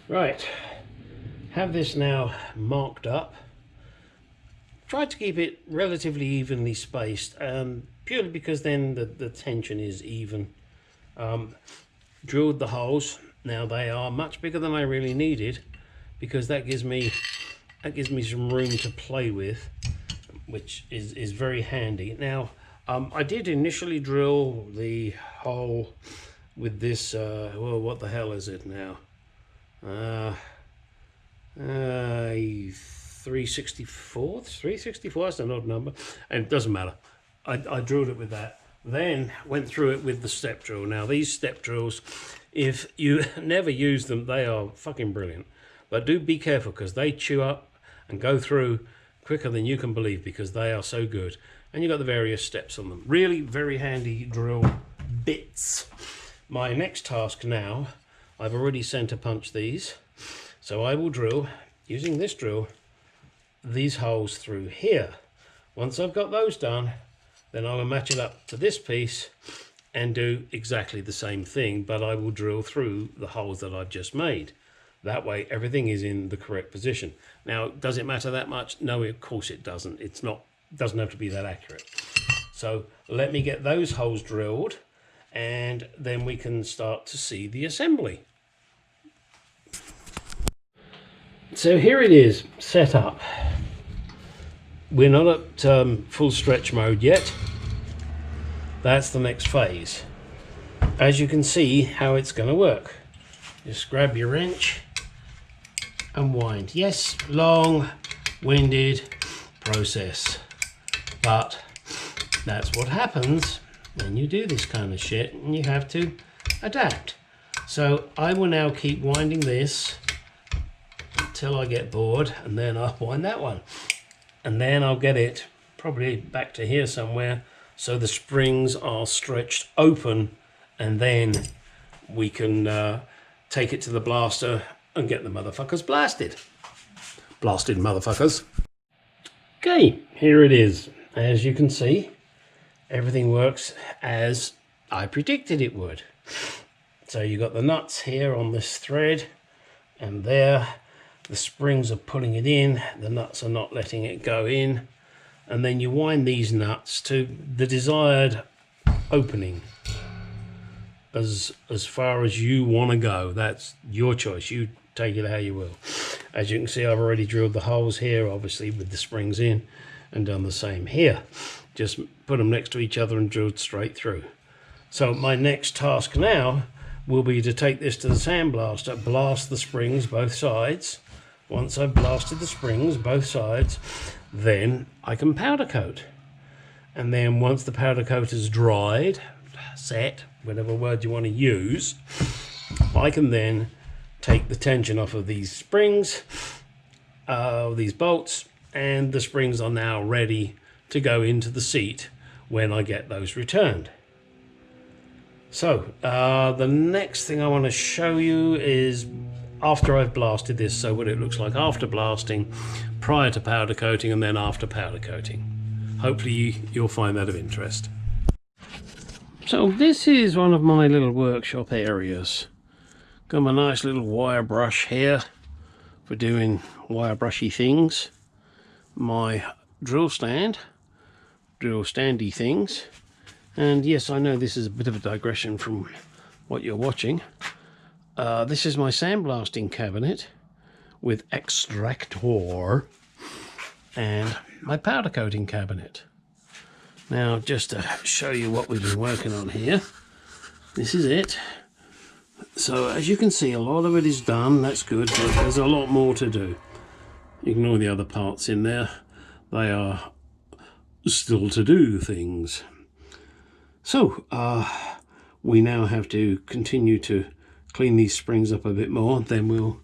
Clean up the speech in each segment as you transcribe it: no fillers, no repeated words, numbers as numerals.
Right, have this now marked up. Try to keep it relatively evenly spaced, purely because then the tension is even. Drilled the holes. Now they are much bigger than I really needed, because that gives me some room to play with, which is very handy. Now I did initially drill the hole with this well, what the hell is it now, 364, that's an odd number, and it doesn't matter. I drilled it with that, then went through it with the step drill. Now these step drills, if you never use them, they are fucking brilliant, but do be careful because they chew up and go through quicker than you can believe, because they are so good. And you've got the various steps on them. Really very handy drill bits. My next task now, I've already center punched these, so I will drill, using this drill, these holes through here. Once I've got those done, then I will match it up to this piece and do exactly the same thing, but I will drill through the holes that I've just made. That way everything is in the correct position. Now, does it matter that much? No, of course it doesn't. Doesn't have to be that accurate. So let me get those holes drilled, and then we can start to see the assembly. So here it is, set up. We're not at full stretch mode yet. That's the next phase. As you can see how it's going to work. Just grab your wrench and wind. Yes, long-winded process, but that's what happens when you do this kind of shit, and you have to adapt. So I will now keep winding this until I get bored, and then I'll wind that one, and then I'll get it probably back to here somewhere so the springs are stretched open, and then we can take it to the blaster and get the motherfuckers blasted. Blasted motherfuckers. Okay, here it is. As you can see, everything works as I predicted it would. So you got the nuts here on this thread, and there the springs are pulling it in, the nuts are not letting it go in, and then you wind these nuts to the desired opening as far as you want to go. That's your choice, you take it how you will. As you can see, I've already drilled the holes here, obviously with the springs in, and done the same here. Just put them next to each other and drilled straight through. So my next task now will be to take this to the sandblaster, blast the springs both sides. Once I've blasted the springs both sides, then I can powder coat. And then once the powder coat is dried, set, whatever word you want to use, I can then take the tension off of these springs, these bolts, and the springs are now ready to go into the seat when I get those returned. So the next thing I want to show you is after I've blasted this, so what it looks like after blasting, prior to powder coating, and then after powder coating. Hopefully you'll find that of interest. So this is one of my little workshop areas. Got my nice little wire brush here for doing wire brushy things. My drill stand, drill standy things. And yes, I know this is a bit of a digression from what you're watching. This is my sandblasting cabinet with extractor, and my powder coating cabinet. Now, just to show you what we've been working on here, this is it. So as you can see, a lot of it is done. That's good, but there's a lot more to do. Ignore the other parts in there. They are still to do things. So we now have to continue to clean these springs up a bit more, then we'll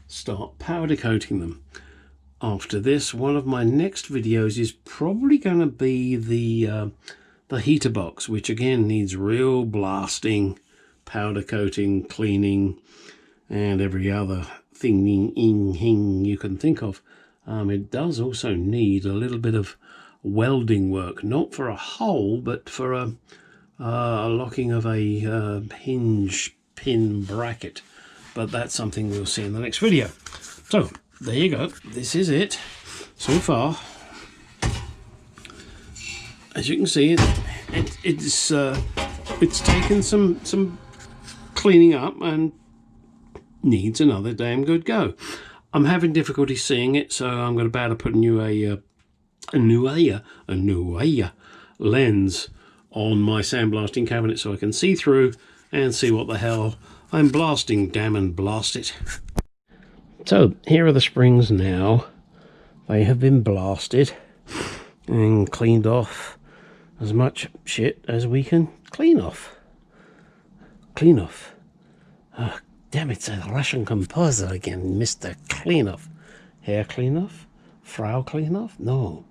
start powder coating them. After this, one of my next videos is probably going to be the heater box, which again needs real blasting, powder coating, cleaning, and every other thing you can think of. It does also need a little bit of welding work, not for a hole, but for a locking of a hinge pin bracket. but that's something we'll see in the next video. So there you go, this is it so far. As you can see, it's taken some cleaning up and needs another damn good go. I'm having difficulty seeing it, so I'm going to put a new lens on my sandblasting cabinet so I can see through and see what the hell I'm blasting. Damn and blast it. So here are the springs now. They have been blasted and cleaned off as much shit as we can clean off. Oh, damn, it's a Russian composer again, Mr. Cleanoff. Hair Cleanoff? Frau Cleanoff? No.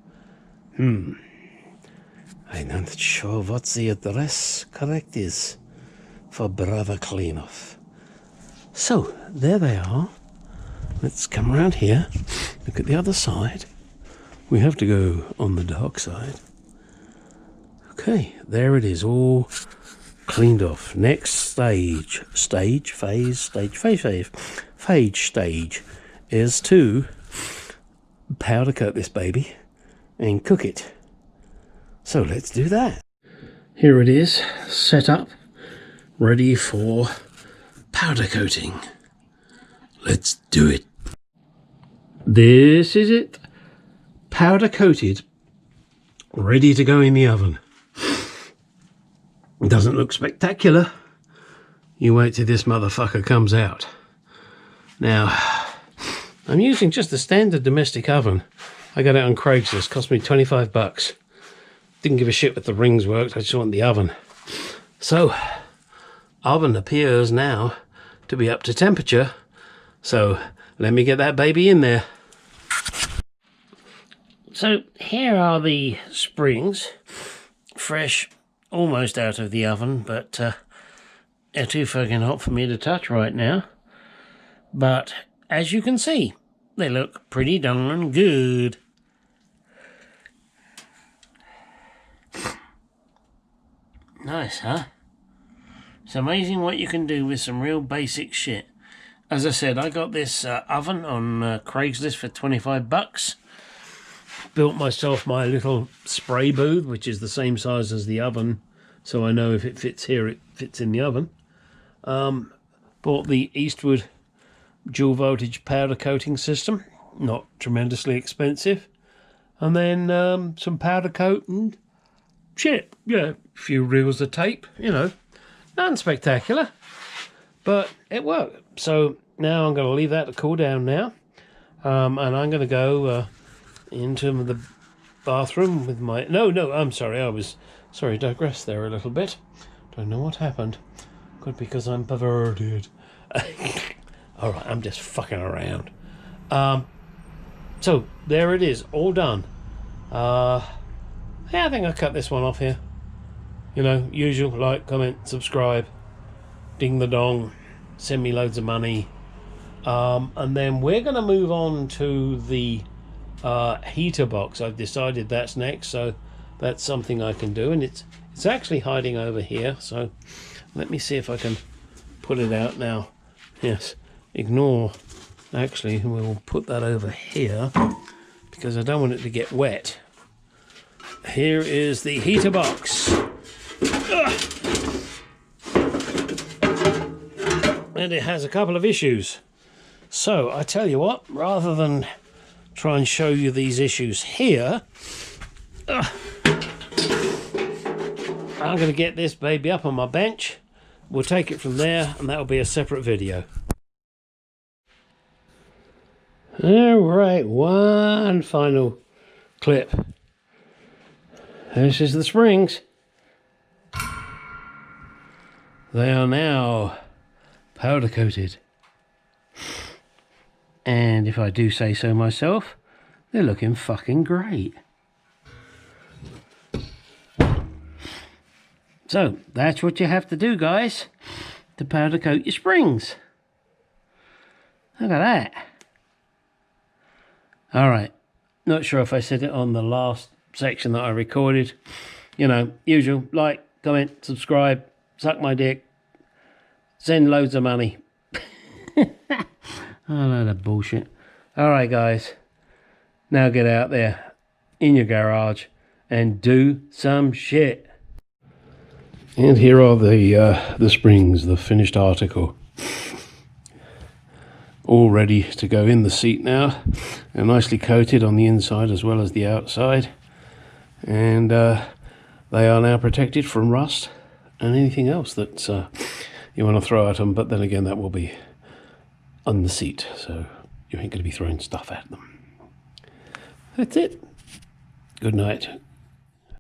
I'm not sure what the address correct is for Brother Cleanoff. So, there they are. Let's come around here. Look at the other side. We have to go on the dark side. Okay, there it is, all cleaned off. Next stage is to powder coat this baby and cook it. So let's do that. Here it is, set up, ready for powder coating. Let's do it. This is it, powder coated, ready to go in the oven. It doesn't look spectacular. You wait till this motherfucker comes out. Now, I'm using just a standard domestic oven. I got it on Craigslist, cost me 25 bucks. Didn't give a shit if the rings worked, I just want the oven. So, oven appears now to be up to temperature. So, let me get that baby in there. So, here are the springs, fresh, almost out of the oven, but they're too fucking hot for me to touch right now. But as you can see, they look pretty darn good. Nice, huh? It's amazing what you can do with some real basic shit. As I said, I got this oven on Craigslist for 25 bucks. Built myself my little spray booth, which is the same size as the oven, so I know if it fits here, it fits in the oven. Bought the Eastwood dual voltage powder coating system, not tremendously expensive. And then some powder coat and shit, yeah, a few reels of tape, you know, nothing spectacular, but it worked. So now I'm going to leave that to cool down now, and I'm going to go into the bathroom with my... No, I'm sorry, digress there a little bit. Don't know what happened. Could be because I'm perverted. Alright, I'm just fucking around. So, there it is, all done. Yeah, I think I'll cut this one off here. You know, usual, like, comment, subscribe, ding the dong, send me loads of money. And then we're going to move on to the heater box. I've decided that's next, so that's something I can do, and it's actually hiding over here, so let me see if I can put it out now. Yes, ignore, actually we'll put that over here because I don't want it to get wet. Here is the heater box. And it has a couple of issues. So I tell you what, rather than try and show you these issues here, I'm going to get this baby up on my bench. We'll take it from there, and that'll be a separate video. Alright, one final clip. This is the springs. They are now powder coated. And if I do say so myself, they're looking fucking great. So, that's what you have to do, guys, to powder coat your springs. Look at that. Alright, not sure if I said it on the last section that I recorded. You know, usual, like, comment, subscribe, suck my dick, send loads of money. Oh, no, that bullshit. Alright, guys. Now get out there in your garage and do some shit. And here are the springs, the finished article. All ready to go in the seat now. They're nicely coated on the inside as well as the outside. And they are now protected from rust and anything else that you want to throw at them. But then again, that will be on the seat, so you ain't going to be throwing stuff at them. That's it. Good night.